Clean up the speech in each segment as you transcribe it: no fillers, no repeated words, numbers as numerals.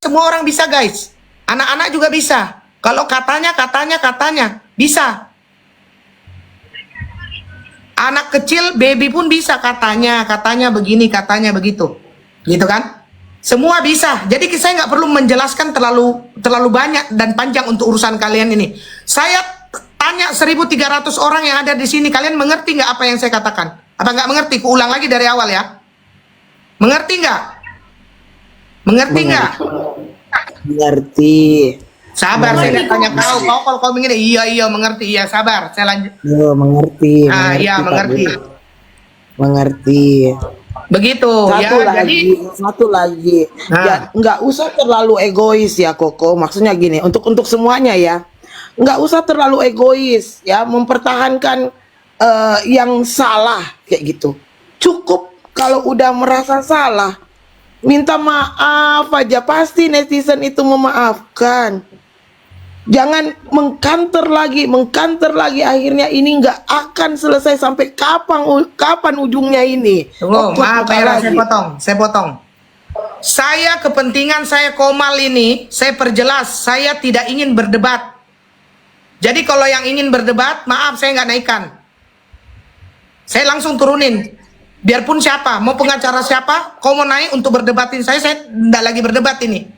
semua orang bisa guys. Anak-anak juga bisa. Kalau katanya bisa. Anak kecil, baby pun bisa katanya begini, katanya begitu. Gitu kan? Semua bisa. Jadi saya nggak perlu menjelaskan terlalu banyak dan panjang untuk urusan kalian ini. Saya tanya 1.300 orang yang ada di sini, kalian mengerti nggak apa yang saya katakan? Apa nggak mengerti? Kuulang lagi dari awal ya. Mengerti nggak? Mengerti nggak? Mengerti. Sabar, saya nggak tanya kau kalau begini, iya mengerti, iya sabar, saya lanjut. Mengerti. Iya mengerti. Mengerti. Begitu Satu ya. lagi, satu lagi. Nah. Ya, nggak usah terlalu egois ya Koko. Maksudnya gini, untuk semuanya ya, nggak usah terlalu egois ya, mempertahankan yang salah kayak gitu. Cukup kalau udah merasa salah, minta maaf aja, pasti netizen itu memaafkan. Jangan mengkanter lagi, akhirnya ini nggak akan selesai sampai kapan ujungnya ini. Tunggu, maaf ya, saya potong. Saya kepentingan saya Komal ini, saya perjelas, saya tidak ingin berdebat. Jadi kalau yang ingin berdebat, maaf saya nggak naikkan. Saya langsung turunin. Biarpun siapa, mau pengacara siapa, kau mau naik untuk berdebatin saya nggak lagi berdebat ini.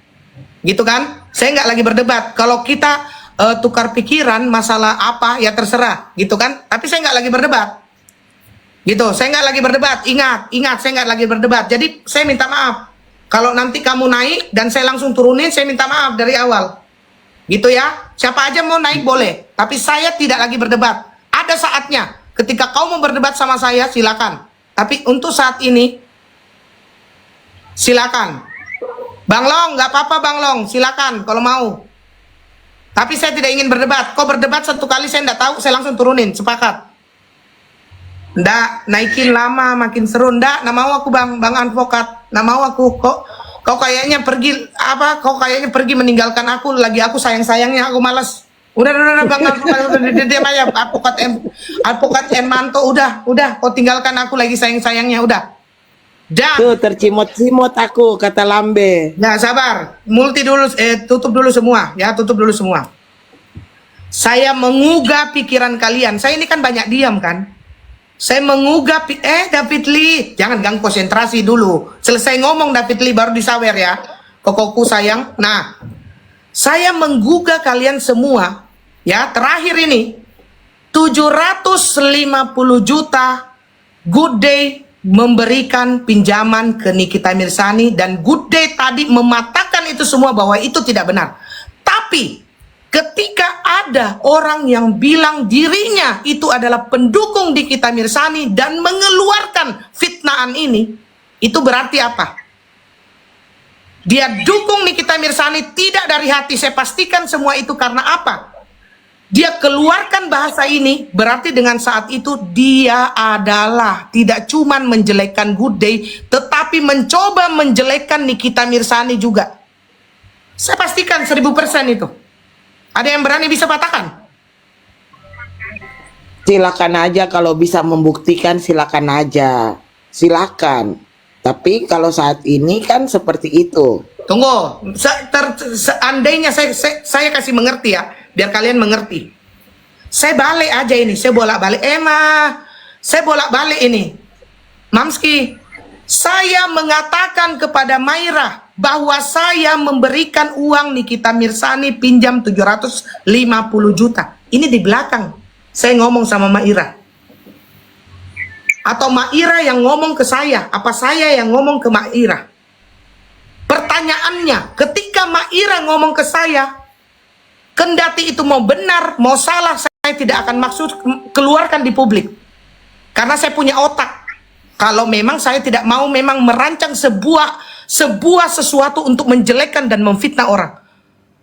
Gitu kan? Saya nggak lagi berdebat. Kalau kita tukar pikiran masalah apa, ya terserah. Gitu kan? Tapi saya nggak lagi berdebat. Gitu, saya nggak lagi berdebat. Ingat, saya nggak lagi berdebat. Jadi saya minta maaf. Kalau nanti kamu naik dan saya langsung turunin, saya minta maaf dari awal. Gitu ya. Siapa aja mau naik boleh. Tapi saya tidak lagi berdebat. Ada saatnya. Ketika kau mau berdebat sama saya, silakan. Tapi untuk saat ini, silakan. Bang Long, nggak apa-apa Bang Long, silakan kalau mau. Tapi saya tidak ingin berdebat. Kau berdebat satu kali saya nggak tahu, saya langsung turunin, sepakat. Nggak, naikin lama, makin seru. Nggak mau aku Bang Advokat. Nggak mau aku. Kau kayaknya pergi, kau kayaknya pergi meninggalkan aku. Lagi aku sayang-sayangnya, aku malas. Udah Bang Advokat, udah diam aja. Advokat M. Manto, udah. Kau tinggalkan aku lagi sayang-sayangnya, udah. Dan tuh tercimot-cimot aku, kata Lambe. Nah sabar, tutup dulu semua ya, tutup dulu semua. Saya mengugah pikiran kalian. Saya ini kan banyak diam kan. Saya mengugah David Lee, jangan ganggu konsentrasi dulu. Selesai ngomong David Lee baru disawer ya. Kokoku sayang. Nah, saya menggugah kalian semua ya. Terakhir ini 750 juta Good Day memberikan pinjaman ke Nikita Mirzani, dan Good Day tadi mematakan itu semua bahwa itu tidak benar. Tapi ketika ada orang yang bilang dirinya itu adalah pendukung Nikita Mirzani dan mengeluarkan fitnahan ini, itu berarti apa? Dia dukung Nikita Mirzani tidak dari hati. Saya pastikan semua itu karena apa? Dia keluarkan bahasa ini, berarti dengan saat itu dia adalah tidak cuman menjelekkan Good Day, tetapi mencoba menjelekkan Nikita Mirzani juga. Saya pastikan 1000% itu. Ada yang berani bisa patahkan? Silakan aja, kalau bisa membuktikan silakan aja. Silakan. Tapi kalau saat ini kan seperti itu. Tunggu, seandainya saya kasih mengerti ya, biar kalian mengerti. Saya balik aja ini, saya bolak-balik. Saya bolak-balik ini. Mamski, saya mengatakan kepada Maira bahwa saya memberikan uang Nikita Mirzani pinjam 750 juta. Ini di belakang. Saya ngomong sama Maira. Atau Maira yang ngomong ke saya, apa saya yang ngomong ke Maira? Pertanyaannya, ketika Maira ngomong ke saya, kendati itu mau benar, mau salah, saya tidak akan maksud keluarkan di publik. Karena saya punya otak. Kalau memang saya tidak mau memang merancang sebuah sesuatu untuk menjelekkan dan memfitnah orang.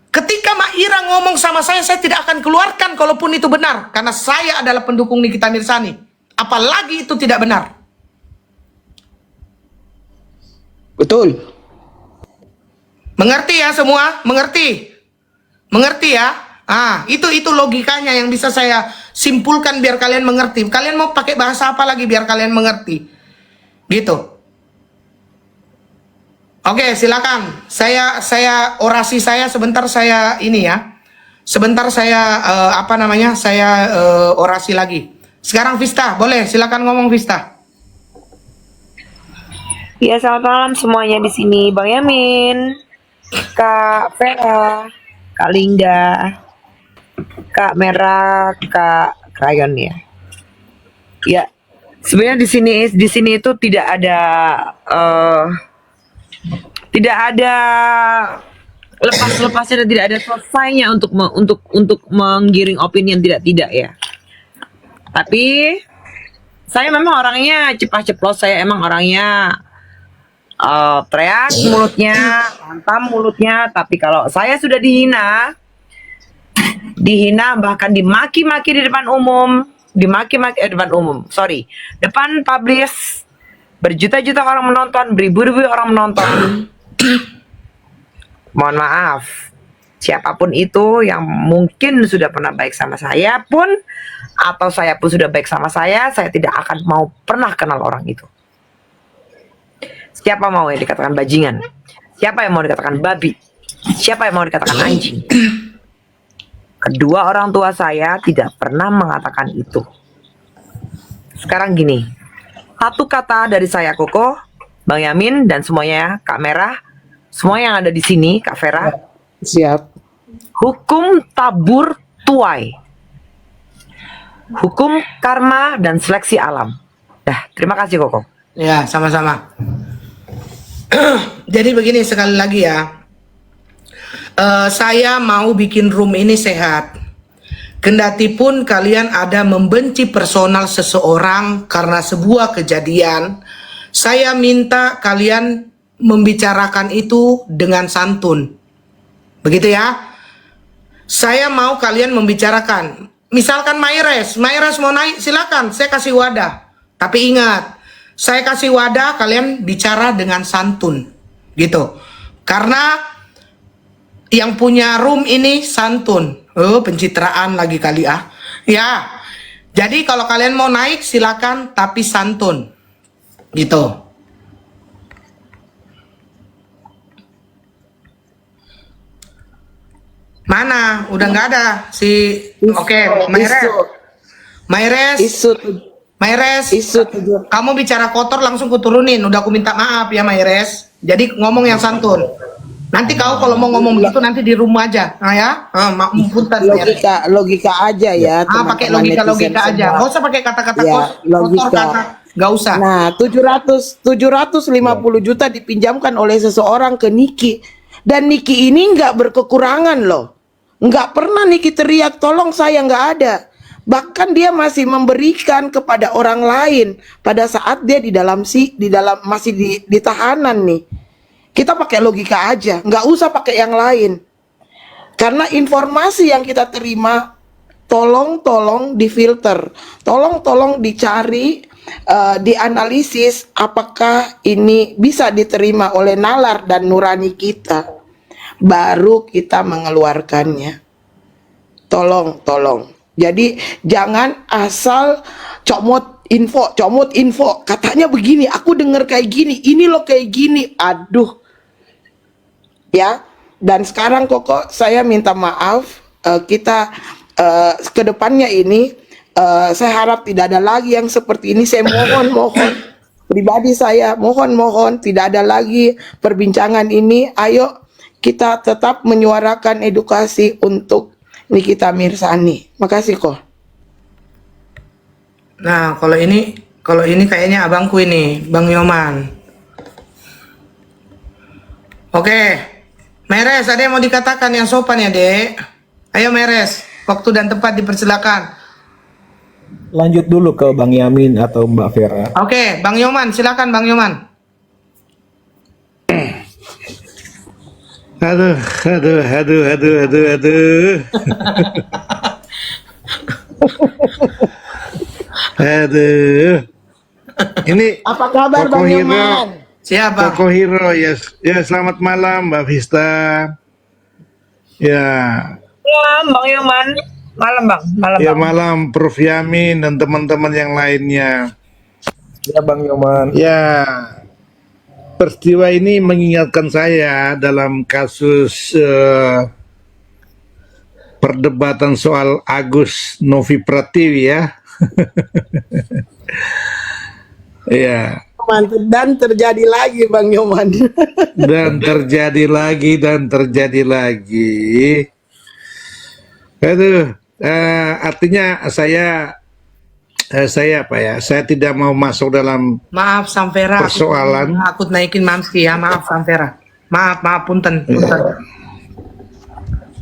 Ketika Maira ngomong sama saya tidak akan keluarkan kalaupun itu benar. Karena saya adalah pendukung Nikita Mirzani. Apalagi itu tidak benar. Betul. Mengerti ya semua? Mengerti? Mengerti ya? Itu logikanya yang bisa saya simpulkan biar kalian mengerti. Kalian mau pakai bahasa apa lagi biar kalian mengerti? Gitu. Oke, silakan. Saya orasi saya sebentar saya ini ya. Sebentar saya apa namanya? Saya orasi lagi. Sekarang Vista, boleh silakan ngomong Vista. Ya, selamat malam semuanya di sini. Bang Yamin, Kak Vera, Kak Lingga, Kak Merah, Kak Krayon ya. Ya, sebenarnya di sini itu tidak ada lepas-lepasnya dan tidak ada selesainya untuk menggiring opini yang tidak ya. Tapi saya memang orangnya ceplas-ceplos, saya emang orangnya teriak mulutnya, hantam mulutnya, tapi kalau saya sudah dihina bahkan dimaki-maki di depan umum, depan publis, berjuta-juta orang menonton, beribu-ribu orang menonton. Mohon maaf, siapapun itu yang mungkin sudah pernah baik sama saya pun, atau saya pun sudah baik sama saya tidak akan mau pernah kenal orang itu. Siapa mau yang dikatakan bajingan? Siapa yang mau dikatakan babi? Siapa yang mau dikatakan anjing? Kedua orang tua saya tidak pernah mengatakan itu. Sekarang gini, satu kata dari saya Koko, Bang Yamin, dan semuanya, Kak Merah, semua yang ada di sini, Kak Vera. Siap. Hukum tabur tuai. Hukum karma dan seleksi alam. Dah, terima kasih Koko. Ya, sama-sama. Jadi begini sekali lagi ya. Saya mau bikin room ini sehat. Kendatipun kalian ada membenci personal seseorang karena sebuah kejadian, saya minta kalian membicarakan itu dengan santun. Begitu ya. Saya mau kalian membicarakan. Misalkan Mayres mau naik, silakan, saya kasih wadah. Tapi ingat, saya kasih wadah, kalian bicara dengan santun. Gitu. Karena yang punya room ini santun. Oh, pencitraan lagi kali ah. Ya. Jadi kalau kalian mau naik silakan tapi santun. Gitu. Mana? Udah nggak ada si Oke, Mayres, kamu bicara kotor langsung kuturunin. Udah aku minta maaf ya Mayres. Jadi ngomong yang santun. Nanti kau kalau mau ngomong begitu nanti di rumah aja, nah ya. Punten, Logika aja ya. Pakai logika aja. Nggak usah pakai kata-kata Ya, kotor, nggak usah. Nah, 750 juta dipinjamkan oleh seseorang ke Niki, dan Niki ini nggak berkekurangan loh. Nggak pernah Niki teriak tolong saya, nggak ada. Bahkan dia masih memberikan kepada orang lain pada saat dia masih di tahanan nih. Kita pakai logika aja, nggak usah pakai yang lain. Karena informasi yang kita terima, tolong difilter, tolong dicari, dianalisis apakah ini bisa diterima oleh nalar dan nurani kita, baru kita mengeluarkannya. Tolong. Jadi jangan asal comot info, katanya begini, aku dengar kayak gini, ini loh kayak gini, aduh. Ya, dan sekarang Koko saya minta maaf, kita kedepannya ini saya harap tidak ada lagi yang seperti ini. Saya mohon pribadi saya mohon tidak ada lagi perbincangan ini. Ayo kita tetap menyuarakan edukasi untuk Nikita Mirzani. Makasih kok. Nah, kalau ini kayaknya abangku ini, Bang Yoman. Oke. Meres, ada yang mau dikatakan yang sopan ya, Dek? Ayo Meres, waktu dan tempat dipersilakan. Lanjut dulu ke Bang Yamin atau Mbak Vera. Oke, Bang Yoman, silakan Bang Yoman. Aduh. Aduh. Ini Apa kabar Bang Yoman? Siapa? Koko Hero ya. Ya, selamat malam Mbak Vista. Ya. Malam Bang Yoman. Malam Bang. Ya, malam Prof Yamin dan teman-teman yang lainnya. Ya Bang Yoman. Ya. peristiwa ini mengingatkan saya dalam kasus perdebatan soal Agus Novi Pratiwi ya. Ya, Dan terjadi lagi Bang Nyoman. dan terjadi lagi dan terjadi lagi. Aduh, artinya saya apa ya? Saya tidak mau masuk dalam Maaf Samvera, persoalan. aku naikin Mamski ya, maaf Samvera. Maaf, punten.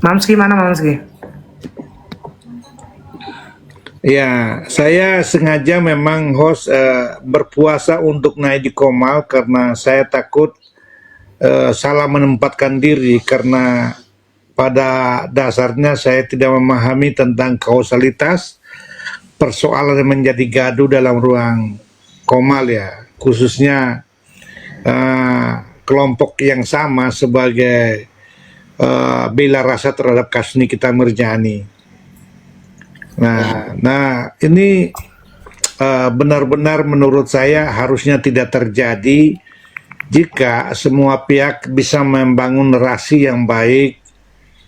Mamski mana Mamski? Ya, saya sengaja memang host berpuasa untuk naik di Komal karena saya takut salah menempatkan diri, karena pada dasarnya saya tidak memahami tentang kausalitas persoalan yang menjadi gaduh dalam ruang Komal ya, khususnya kelompok yang sama sebagai bela rasa terhadap kasus Nikita Mirzani. Nah, ini benar-benar menurut saya harusnya tidak terjadi jika semua pihak bisa membangun narasi yang baik,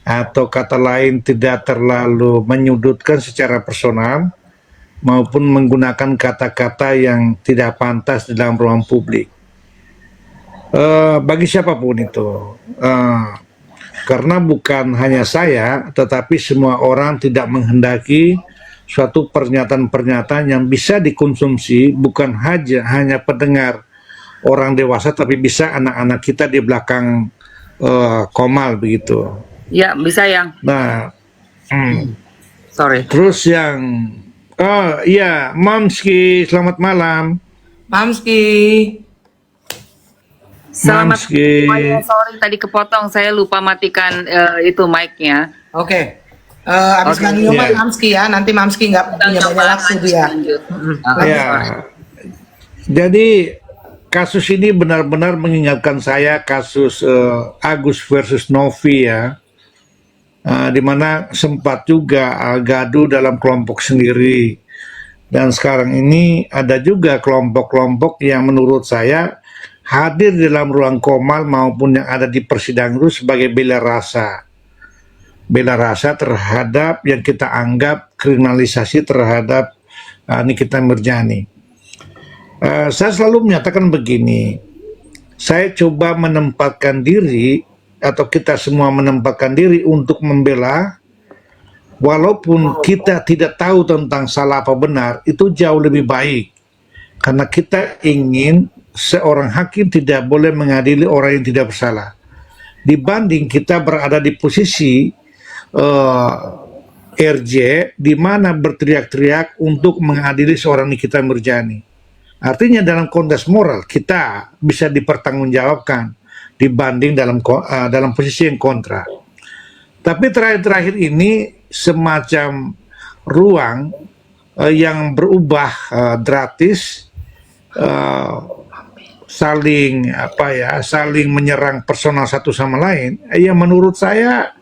atau kata lain tidak terlalu menyudutkan secara personal maupun menggunakan kata-kata yang tidak pantas dalam ruang publik. Bagi siapapun itu, karena bukan hanya saya, tetapi semua orang tidak menghendaki suatu pernyataan-pernyataan yang bisa dikonsumsi bukan hanya pendengar orang dewasa, tapi bisa anak-anak kita di belakang Komal begitu. Ya, bisa yang. Nah, Sorry. terus yang, oh iya, Mamski, selamat malam. Mamski. Selamat Mamski. semuanya. Sorry tadi kepotong, saya lupa matikan itu mic-nya. Oke. Abis Oke. Bang Nyoman Iya. Mamski ya, nanti Mamski nggak punya banyak waktu dia. Lanjut. Ya, jadi kasus ini benar-benar mengingatkan saya kasus Agus versus Novi ya, di mana sempat juga gaduh dalam kelompok sendiri, dan sekarang ini ada juga kelompok-kelompok yang menurut saya hadir di dalam ruang Komal maupun yang ada di persidangan itu sebagai bela rasa terhadap yang kita anggap kriminalisasi terhadap Nikita Mirzani. Saya selalu menyatakan begini, saya coba menempatkan diri, atau kita semua menempatkan diri untuk membela, walaupun kita tidak tahu tentang salah apa benar, itu jauh lebih baik, karena kita ingin seorang hakim tidak boleh mengadili orang yang tidak bersalah, dibanding kita berada di posisi RJ di mana berteriak-teriak untuk mengadili seorang Nikita Mirzani. Artinya dalam konteks moral kita bisa dipertanggungjawabkan dibanding dalam posisi yang kontra. Tapi terakhir-terakhir ini semacam ruang yang berubah drastis, saling menyerang personal satu sama lain. Yang menurut saya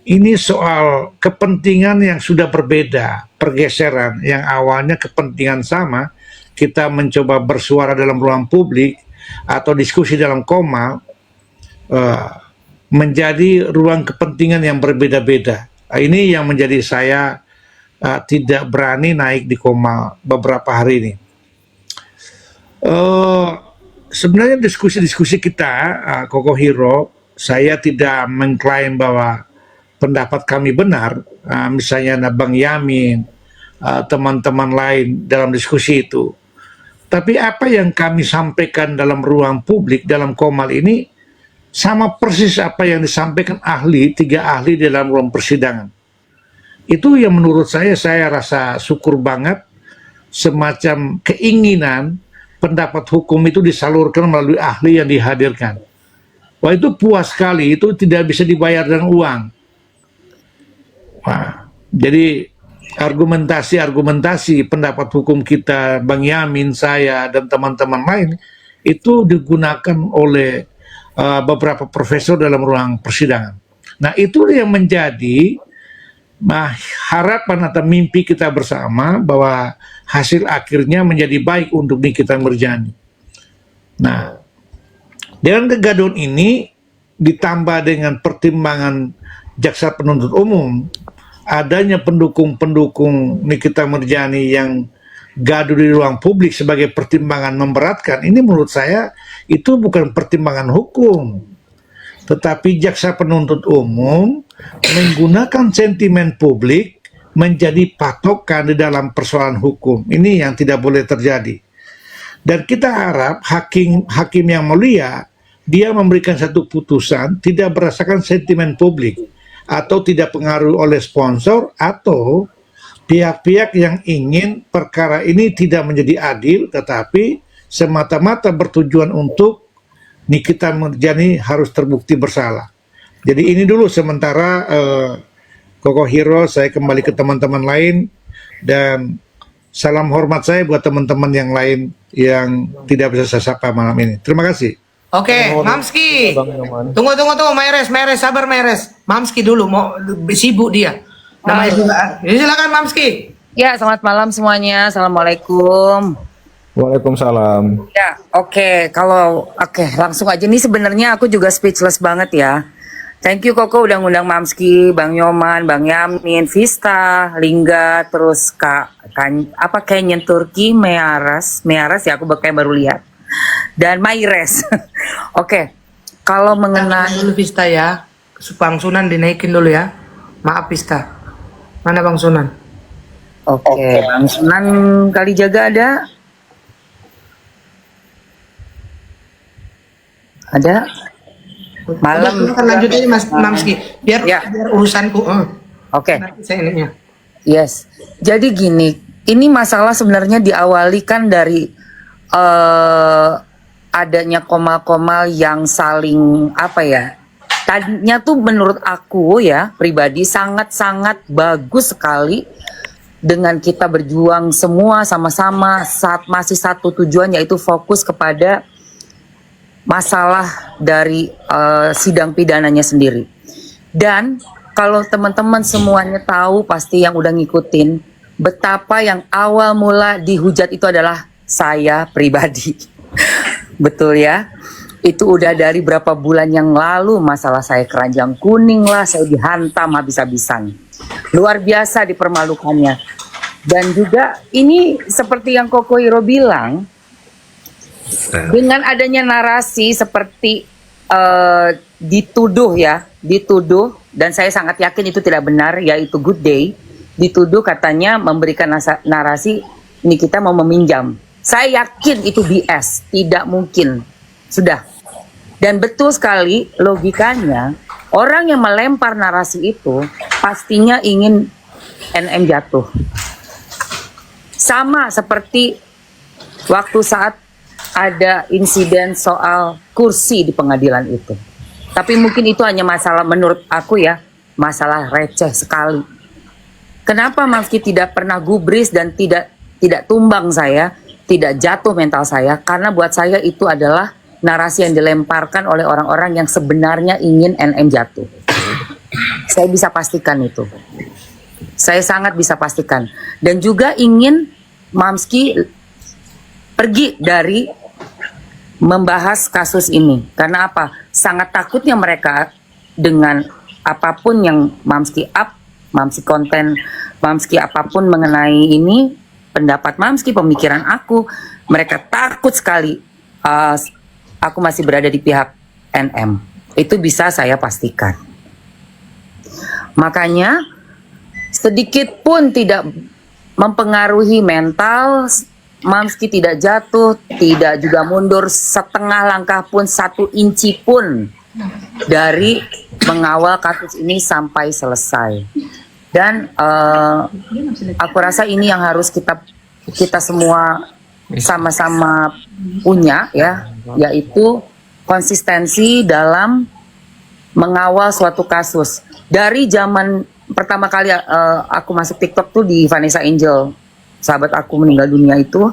ini soal kepentingan yang sudah berbeda, pergeseran yang awalnya kepentingan sama, kita mencoba bersuara dalam ruang publik atau diskusi dalam Komal, menjadi ruang kepentingan yang berbeda-beda. Ini yang menjadi saya tidak berani naik di Komal beberapa hari ini. Sebenarnya diskusi-diskusi kita, Koko Hero, saya tidak mengklaim bahwa pendapat kami benar, misalnya Bang Yamin, teman-teman lain dalam diskusi itu. Tapi apa yang kami sampaikan dalam ruang publik, dalam Komal ini, sama persis apa yang disampaikan tiga ahli dalam ruang persidangan. Itu yang menurut saya rasa syukur banget, semacam keinginan pendapat hukum itu disalurkan melalui ahli yang dihadirkan. Wah, itu puas sekali, itu tidak bisa dibayar dengan uang. Wah, jadi argumentasi pendapat hukum kita, Bang Yamin, saya, dan teman-teman lain, itu digunakan oleh beberapa profesor dalam ruang persidangan. Nah, itu yang menjadi harapan atau mimpi kita bersama, bahwa hasil akhirnya menjadi baik untuk Nikita Mirzani. Nah, Dengan kegaduhan ini ditambah dengan pertimbangan jaksa penuntut umum, adanya pendukung-pendukung Nikita Mirzani yang gaduh di ruang publik sebagai pertimbangan memberatkan, ini menurut saya itu bukan pertimbangan hukum, tetapi jaksa penuntut umum menggunakan sentimen publik menjadi patokan di dalam persoalan hukum. Ini yang tidak boleh terjadi. Dan kita harap hakim yang mulia, dia memberikan satu putusan tidak berdasarkan sentimen publik atau tidak pengaruh oleh sponsor atau pihak-pihak yang ingin perkara ini tidak menjadi adil, tetapi semata-mata bertujuan untuk Nikita Mirzani harus terbukti bersalah. Jadi ini dulu sementara Koko Hero, saya kembali ke teman-teman lain dan salam hormat saya buat teman-teman yang lain yang tidak bisa saya sapa malam ini. Terima kasih. Oke, Mamski. Bang Nyoman. Tunggu, Meres, sabar Meres. Mamski dulu, mau sibuk dia. Namanya juga. Ya, silakan Mamski. Ya, selamat malam semuanya. Assalamualaikum. Waalaikumsalam. Ya, oke, langsung aja nih, sebenarnya aku juga speechless banget ya. Thank you Koko udah ngundang Mamski, Bang Nyoman, Bang Yamin, Vista, Lingga, terus Kenyan Turki, Mearas ya, aku kayak baru lihat. Dan Maires. Oke, kalau mengenai Dulu Vista ya. Bang Sunan dinaikin dulu ya. Maaf Vista. Mana Bang Sunan? Oke, Bang Sunan Kalijaga ada? Ada? Malam. Udah, lanjut aja Mas Mamski. Biar urusanku. Oke. Nanti saya ininya. Yes. Jadi gini, ini masalah sebenarnya diawali kan dari adanya komal-komal yang saling tadinya tuh menurut aku ya pribadi sangat-sangat bagus sekali dengan kita berjuang semua sama-sama saat masih satu tujuan, yaitu fokus kepada masalah dari sidang pidananya sendiri. Dan kalau teman-teman semuanya tahu, pasti yang udah ngikutin, betapa yang awal mula dihujat itu adalah saya pribadi. Betul ya? Itu udah dari berapa bulan yang lalu, masalah saya keranjang kuning lah, saya dihantam habis-habisan. Luar biasa dipermalukannya. Dan juga ini seperti yang Koko Hiro bilang, dengan adanya narasi seperti dituduh, dan saya sangat yakin itu tidak benar, yaitu Good Day, dituduh katanya memberikan narasi ini kita mau meminjam. Saya yakin itu BS, tidak mungkin. Sudah. Dan betul sekali logikanya, orang yang melempar narasi itu pastinya ingin NM jatuh. Sama seperti waktu saat ada insiden soal kursi di pengadilan itu. Tapi mungkin itu hanya masalah, menurut aku ya, masalah receh sekali. Kenapa Mamski tidak pernah gubris dan tidak tumbang saya, tidak jatuh mental saya? Karena buat saya itu adalah narasi yang dilemparkan oleh orang-orang yang sebenarnya ingin NM jatuh. Saya bisa pastikan itu. Saya sangat bisa pastikan. Dan juga ingin Mamski pergi dari membahas kasus ini. Karena apa? Sangat takutnya mereka dengan apapun yang Mamski up, Mamski konten, Mamski apapun mengenai ini, pendapat Mamski, pemikiran aku, mereka takut sekali aku masih berada di pihak NM. Itu bisa saya pastikan. Makanya sedikit pun tidak mempengaruhi mental Mamski, tidak jatuh, tidak juga mundur setengah langkah pun, 1 inci pun dari mengawal kasus ini sampai selesai. Dan aku rasa ini yang harus kita semua sama-sama punya ya, yaitu konsistensi dalam mengawal suatu kasus. Dari zaman pertama kali aku masuk TikTok tuh di Vanessa Angel, sahabat aku meninggal dunia itu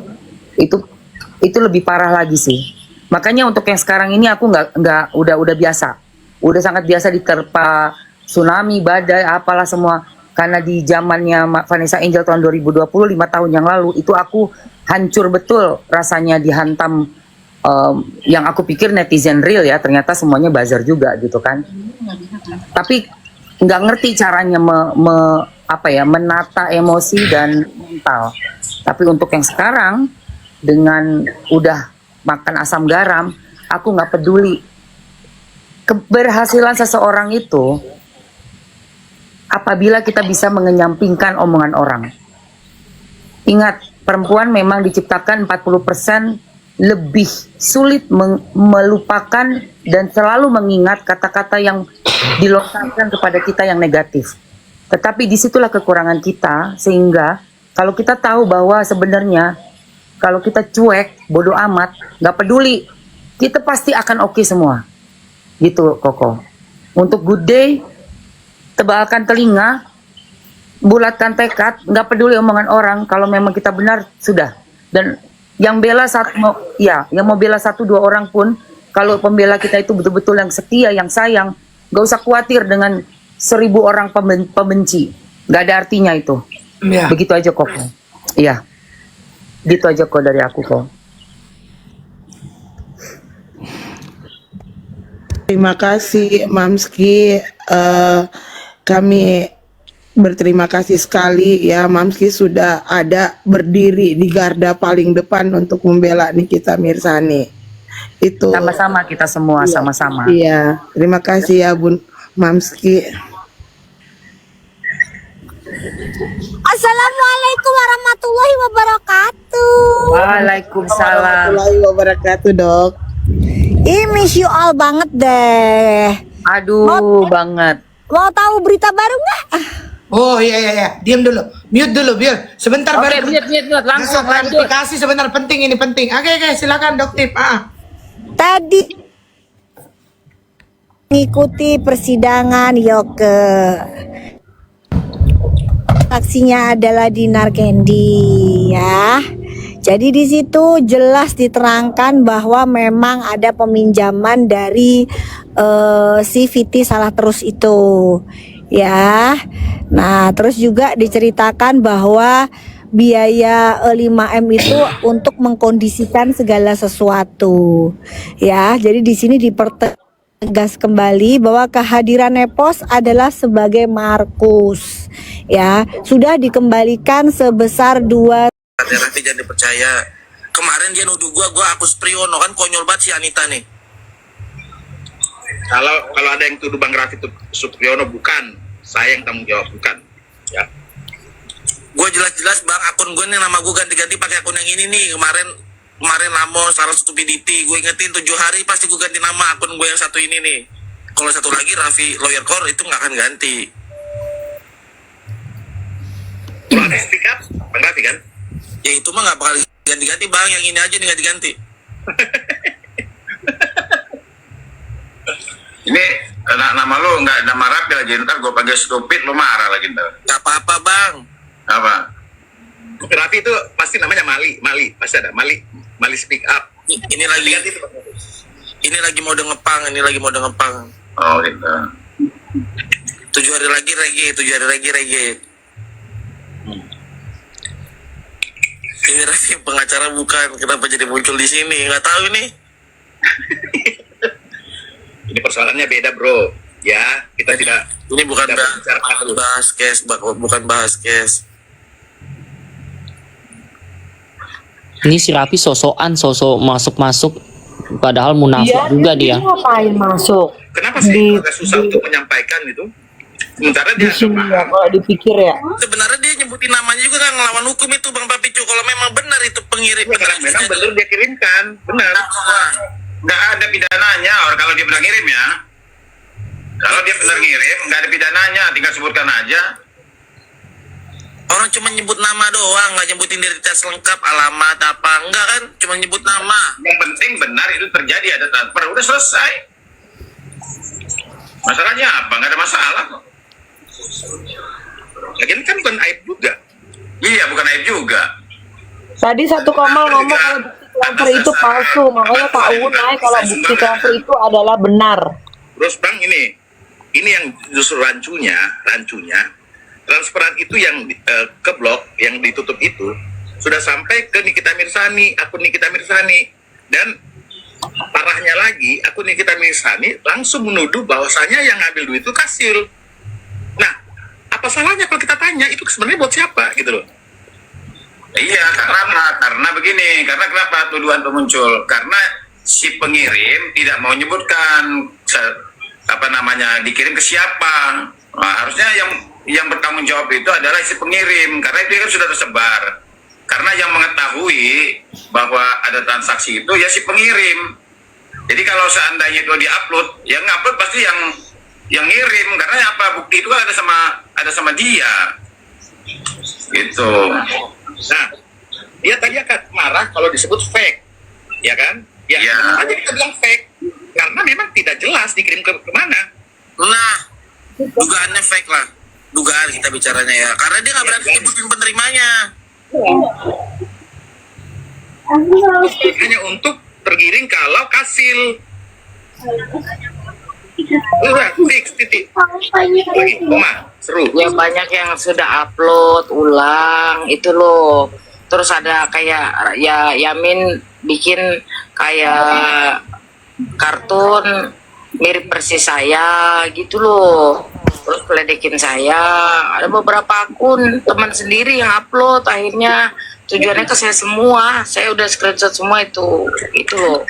lebih parah lagi sih. Makanya untuk yang sekarang ini aku nggak udah biasa, udah sangat biasa diterpa tsunami, badai, apalah semua. Karena di zamannya Vanessa Angel tahun 2020, 5 tahun yang lalu, itu aku hancur betul rasanya, dihantam yang aku pikir netizen real ya, ternyata semuanya buzzer juga gitu kan. Tapi nggak ngerti caranya menata emosi dan mental. Tapi untuk yang sekarang dengan udah makan asam garam, aku nggak peduli. Keberhasilan seseorang itu apabila kita bisa mengenyampingkan omongan orang. Ingat, perempuan memang diciptakan 40% lebih sulit melupakan dan selalu mengingat kata-kata yang dilontarkan kepada kita yang negatif. Tetapi disitulah kekurangan kita, sehingga kalau kita tahu bahwa sebenarnya kalau kita cuek, bodoh amat, nggak peduli, kita pasti akan oke semua. Gitu, Koko. Untuk good day, tebalkan telinga, bulatkan tekad, nggak peduli omongan orang. Kalau memang kita benar, sudah. Dan yang bela yang mau bela 1-2 orang pun, kalau pembela kita itu betul-betul yang setia, yang sayang, nggak usah khawatir dengan 1000 orang pembenci. Nggak ada artinya itu. Ya. Begitu aja, Koko. Iya. Gitu aja kok dari aku kok. Terima kasih Mamski. Kami berterima kasih sekali ya, Mamski sudah ada berdiri di garda paling depan untuk membela Nikita Mirzani. Itu Sama-sama kita semua, iya, sama-sama. Iya, terima kasih ya Bun Mamski. Assalamualaikum warahmatullahi wabarakatuh. Waalaikumsalam. Warahmatullahi wabarakatuh, Dok. Miss you all banget deh. Aduh, banget. Mau tahu berita baru nggak? Oh iya. Diam dulu. Mute dulu biar sebentar Oke, baru. lihat langsung lanjut. Klarifikasi sebentar, penting ini penting. Oke, silakan Dok Tip. Tadi mengikuti persidangan Yoke. Saksinya adalah Dinar Candy ya. Jadi di situ jelas diterangkan bahwa memang ada peminjaman dari si Viti salah terus itu ya. Nah, terus juga diceritakan bahwa biaya 5M itu untuk mengkondisikan segala sesuatu ya. Jadi di sini dipertegas kembali bahwa kehadiran Nepos adalah sebagai Markus ya, sudah dikembalikan sebesar 2. Raffi jangan dipercaya. Kemarin dia nuduh gua hapus Priyono, kan konyol banget si Anita nih. Kalau ada yang tuduh Bang Raffi itu Supriyono, bukan. Saya yang tanggung jawab, bukan. Ya. Gua jelas-jelas Bang, akun gue nih nama gue ganti-ganti pakai akun yang ini nih. Kemarin Lamo, salah satu PDP, gue ingetin 7 hari pasti gue ganti nama akun gue yang satu ini nih. Kalau satu lagi Raffi Lawyer Core itu nggak akan ganti. Kalau ada speak up, Bang Raffi kan? Ya itu mah nggak bakal ganti-ganti Bang, yang ini aja nih ganti-ganti. Ini nama lu nggak nama Raffi lagi, ntar gue panggil stupid lu marah lagi ntar. Gak apa-apa Bang. Apa? Raffi itu pasti namanya Mali, pasti ada Mali speak up. Ini lagi mode ngepang. Oh gitu. 7 hari lagi reggae. Ini Raffi pengacara bukan, kenapa jadi muncul di sini? Nggak tahu ini. Ini persoalannya beda bro. Ya, kita tidak. Ini bukan bahas case, bukan bahas case. Ini si Raffi sosok masuk padahal munafik juga dia. Ngapain masuk? Kenapa sih agak susah untuk menyampaikan itu? Sementara dia Ya, kalau dipikir ya. sebenarnya dia nyebutin namanya juga kan ngelawan hukum itu Bang Papicu. Kalau memang benar itu pengirim, Memang bener dia kirimkan, benar. Nggak ada pidananya, or kalau dia benar ngirim ya. Kalau dia benar ngirim, nggak ada pidananya, tinggal sebutkan aja. Orang cuma nyebut nama doang, nggak nyebutin identitas lengkap, alamat apa, enggak kan? Cuma nyebut nama. Yang penting benar itu terjadi, ada transfer, udah selesai. Masalahnya apa? Nggak ada masalah kok. Lagian kan bukan aib juga. Iya, bukan aib juga. Tadi satu Kamal ngomong kalau bukti transfer itu palsu, makanya Pak Uun naik kalau bukti transfer itu adalah benar. Terus Bang ini yang justru rancunya transferan itu yang ke blok, yang ditutup itu sudah sampai ke Nikita Mirzani, akun Nikita Mirzani, dan parahnya lagi, akun Nikita Mirzani langsung menuduh bahwasanya yang ngambil duit itu Kasil. Nah, apa salahnya kalau kita tanya itu sebenarnya buat siapa gitu loh? Iya, karena begini, karena kenapa tuduhan itu muncul? Karena si pengirim tidak mau menyebutkan dikirim ke siapa. Nah, harusnya yang bertanggung jawab itu adalah si pengirim, karena itu kan sudah tersebar. Karena yang mengetahui bahwa ada transaksi itu ya si pengirim. Jadi kalau seandainya itu diupload, yang ngupload pasti yang ngirim, karena apa, bukti itu kan ada sama dia. Gitu. Nah, dia tadi akan marah kalau disebut fake, ya kan? Ya, Ya. aja kita bilang fake, karena memang tidak jelas dikirim ke mana. Nah, dugaannya fake lah. Dugaan kita bicaranya ya. Karena dia nggak berani nyebutin penerimanya. Hanya untuk tergiring kalau Kasil. Udah, fix, titik. Lagi, Oma, seru. Ya banyak yang sudah upload ulang itu loh. Terus ada kayak ya Yamin bikin kayak kartun mirip persis saya gitu loh. Terus peledekin saya. Ada beberapa akun teman sendiri yang upload, akhirnya tujuannya ke saya semua. Saya udah screenshot semua itu loh.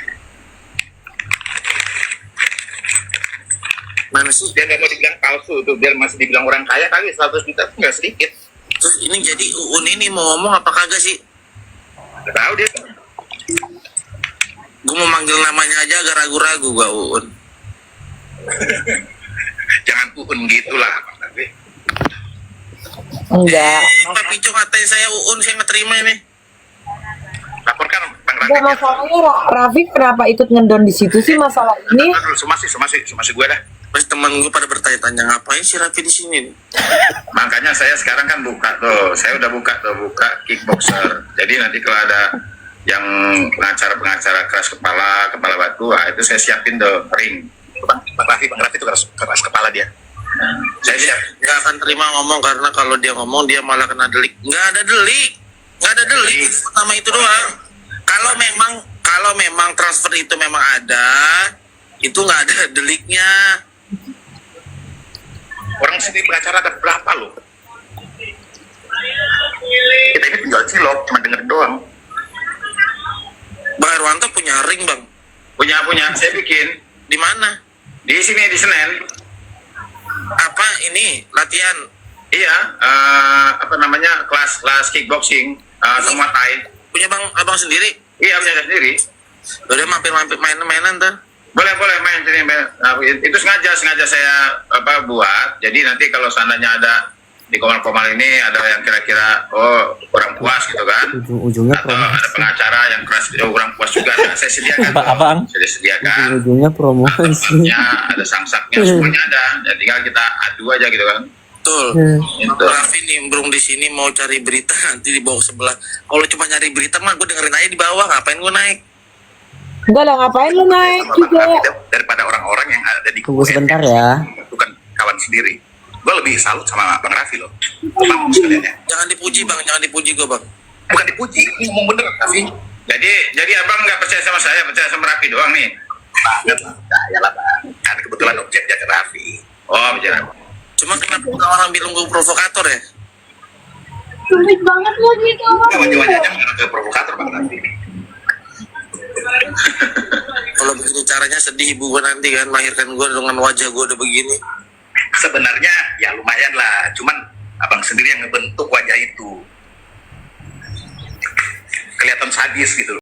Mana sih? Dia nggak mau dibilang palsu tuh, biar masih dibilang orang kaya kali 100 juta tuh nggak sedikit. Terus ini jadi Uun ini mau ngomong apa kagak sih? Nggak tahu dia. Gue mau manggil namanya aja agak ragu-ragu gua Uun. Jangan Uun gitulah, Bang Raffi. Enggak. Pak Pico ngatain saya Uun, saya nggak terima ini. Laporkan Bang Raffi. Enggak, masalahnya Raffi kenapa ikut ngendon di situ sih masalah ini? Somasi gue dah. Terus teman gue pada bertanya-tanya ngapain si Raffi di sini? Makanya saya sekarang kan buka Kickboxer. Jadi nanti kalau ada yang pengacara keras kepala batu, itu saya siapin tuh ring. Bang Raffi itu keras kepala dia. Saya siap. Nggak akan terima ngomong karena kalau dia ngomong dia malah kena delik. Nggak ada delik. Pertama itu doang. Kalau memang transfer itu memang ada, itu nggak ada deliknya. Orang sendiri pengacara ada berapa loh? Kita ini tinggal cilok, cuma denger doang. Bang Herwanto punya ring bang. Punya, saya bikin. Di mana? Di sini, di Senen. Apa ini latihan? Iya, kelas kickboxing, semua Thai. Punya abang sendiri? Iya, punya saya sendiri. Udah mampir mainan ntar. Boleh main sini. Itu sengaja saya buat. Jadi nanti kalau seandainya ada di komal-komal ini ada yang kira-kira kurang puas gitu kan, Ujung-ujungnya atau ada pengacara yang keras kurang puas juga, nah, saya sediakan. Saya sediakan. Ujung-ujungnya promosi. Ada sangsaknya, semuanya ada. Ya, tinggal kita adu aja gitu kan. Betul. Gitu. Raffi nimbrung di sini mau cari berita nanti di bawah sebelah. Kalau cuma nyari berita mah gue dengerin aja di bawah. Ngapain gue naik? Enggak lah, ngapain lu naik juga? Daripada orang-orang yang ada di Tunggu sebentar ya. bukan kawan sendiri. Gue lebih salut sama Bang Raffi loh. Bang, sekalian ya. Jangan dipuji bang, jangan dipuji gue bang. Bukan dipuji, ini ngomong bener Raffi. Jadi abang nggak percaya sama saya, percaya sama Raffi doang nih. Banget lah, ya lah Bang. Kan kebetulan objeknya ke Raffi. Oh, bicara. Cuma kenapa orang bilang gue provokator ya? Sulit banget lo gitu. Wajah-wajahnya mengarah ke provokator Bang Raffi. Kalau begini caranya sedih ibu gue nanti kan melahirkan gue dengan wajah gue udah begini. Sebenarnya ya lumayan lah, cuman abang sendiri yang ngebentuk wajah itu. Kelihatan sadis gitu loh.